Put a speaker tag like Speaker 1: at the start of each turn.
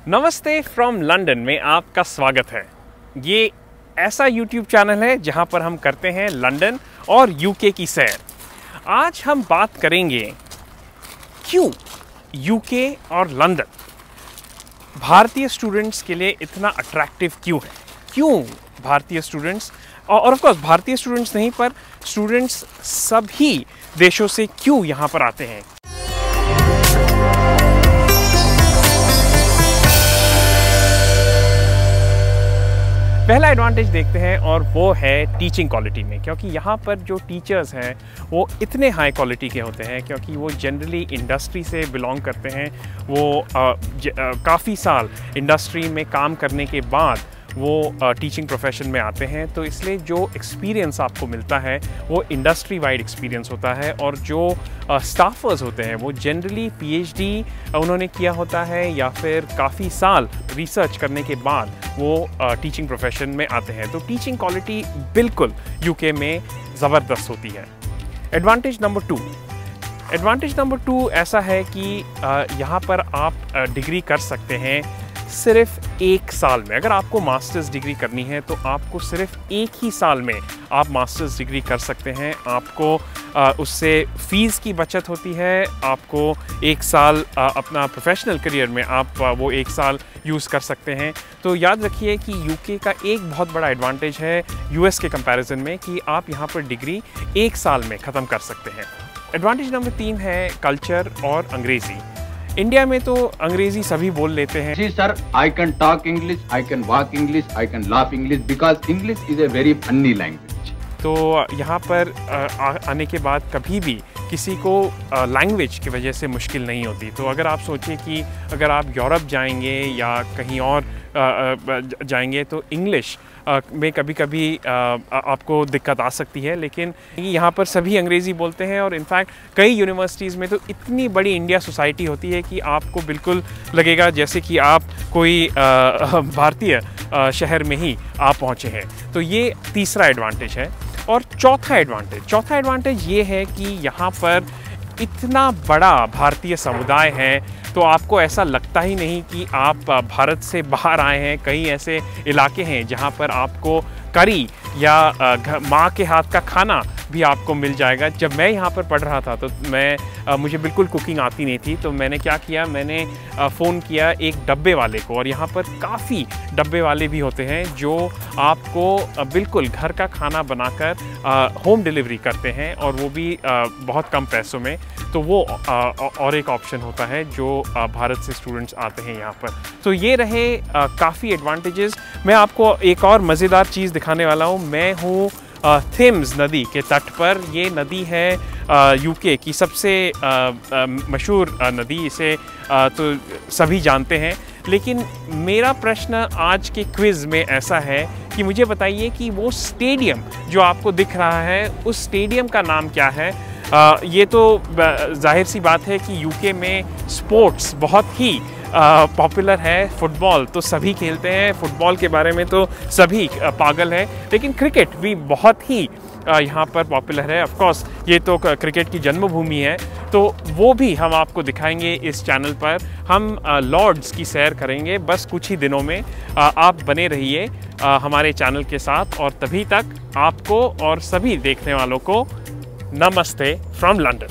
Speaker 1: नमस्ते from London में आपका स्वागत है। ये ऐसा यूट्यूब चैनल है जहां पर हम करते हैं लंदन और यूके की सैर। आज हम बात करेंगे क्यों यूके और लंदन भारतीय स्टूडेंट्स के लिए इतना अट्रैक्टिव क्यों है, क्यों भारतीय स्टूडेंट्स और ऑफ कोर्स भारतीय स्टूडेंट्स नहीं पर स्टूडेंट्स सभी देशों से क्यों यहाँ पर आते हैं। पहला एडवांटेज देखते हैं और वो है टीचिंग क्वालिटी में, क्योंकि यहाँ पर जो टीचर्स हैं वो इतने हाई क्वालिटी के होते हैं क्योंकि वो जनरली इंडस्ट्री से बिलोंग करते हैं। वो काफ़ी साल इंडस्ट्री में काम करने के बाद वो टीचिंग प्रोफेशन में आते हैं, तो इसलिए जो एक्सपीरियंस आपको मिलता है वो इंडस्ट्री वाइड एक्सपीरियंस होता है। और जो स्टाफर्स होते हैं वो जनरली पीएचडी उन्होंने किया होता है या फिर काफ़ी साल रिसर्च करने के बाद वो टीचिंग प्रोफेशन में आते हैं। तो टीचिंग क्वालिटी बिल्कुल यूके में ज़बरदस्त होती है। एडवांटेज नंबर टू ऐसा है कि यहाँ पर आप डिग्री कर सकते हैं सिर्फ एक साल में। अगर आपको मास्टर्स डिग्री करनी है तो आपको सिर्फ एक ही साल में आप मास्टर्स डिग्री कर सकते हैं। आपको उससे फ़ीस की बचत होती है। आपको एक साल अपना प्रोफेशनल करियर में आप वो एक साल यूज़ कर सकते हैं। तो याद रखिए कि यूके का एक बहुत बड़ा एडवांटेज है यूएस के कंपैरिजन में कि आप यहाँ पर डिग्री एक साल में ख़त्म कर सकते हैं। एडवांटेज नंबर 3 है कल्चर और अंग्रेज़ी। इंडिया में तो अंग्रेजी सभी बोल लेते हैं।
Speaker 2: जी sir, I can talk English, I can walk English, I can laugh English because English is a very funny language.
Speaker 1: तो यहाँ पर आने के बाद कभी भी किसी को लैंग्वेज की वजह से मुश्किल नहीं होती। तो अगर आप सोचिए कि अगर आप यूरोप जाएंगे या कहीं और जाएंगे तो इंग्लिश में कभी कभी आपको दिक्कत आ सकती है, लेकिन यहाँ पर सभी अंग्रेज़ी बोलते हैं। और इनफैक्ट कई यूनिवर्सिटीज़ में तो इतनी बड़ी इंडिया सोसाइटी होती है कि आपको बिल्कुल लगेगा जैसे कि आप कोई भारतीय शहर में ही आप पहुँचे हैं। तो ये तीसरा एडवांटेज है। और चौथा एडवांटेज ये है कि यहाँ पर इतना बड़ा भारतीय समुदाय है तो आपको ऐसा लगता ही नहीं कि आप भारत से बाहर आए हैं। कई ऐसे इलाके हैं जहाँ पर आपको करी या माँ के हाथ का खाना भी आपको मिल जाएगा। जब मैं यहाँ पर पढ़ रहा था तो मुझे बिल्कुल कुकिंग आती नहीं थी, तो मैंने क्या किया, मैंने फ़ोन किया एक डब्बे वाले को। और यहाँ पर काफ़ी डब्बे वाले भी होते हैं जो आपको बिल्कुल घर का खाना बनाकर होम डिलीवरी करते हैं, और वो भी बहुत कम पैसों में। तो वो और एक ऑप्शन होता है जो भारत से स्टूडेंट्स आते हैं यहाँ पर। तो ये रहे काफ़ी एडवांटेजेस। मैं आपको एक और मज़ेदार चीज़ दिखाने वाला हूँ। मैं हूँ थेम्स नदी के तट पर। ये नदी है यूके की सबसे मशहूर नदी, इसे तो सभी जानते हैं। लेकिन मेरा प्रश्न आज के क्विज़ में ऐसा है कि मुझे बताइए कि वो स्टेडियम जो आपको दिख रहा है उस स्टेडियम का नाम क्या है। ये तो जाहिर सी बात है कि यूके में स्पोर्ट्स बहुत ही पॉपुलर है। फुटबॉल तो सभी खेलते हैं, फुटबॉल के बारे में तो सभी पागल हैं, लेकिन क्रिकेट भी बहुत ही यहाँ पर पॉपुलर है। ऑफ कोर्स ये तो क्रिकेट की जन्मभूमि है, तो वो भी हम आपको दिखाएंगे इस चैनल पर। हम लॉर्ड्स की सैर करेंगे बस कुछ ही दिनों में। आप बने रहिए हमारे चैनल के साथ, और तभी तक आपको और सभी देखने वालों को नमस्ते फ्रॉम लंदन।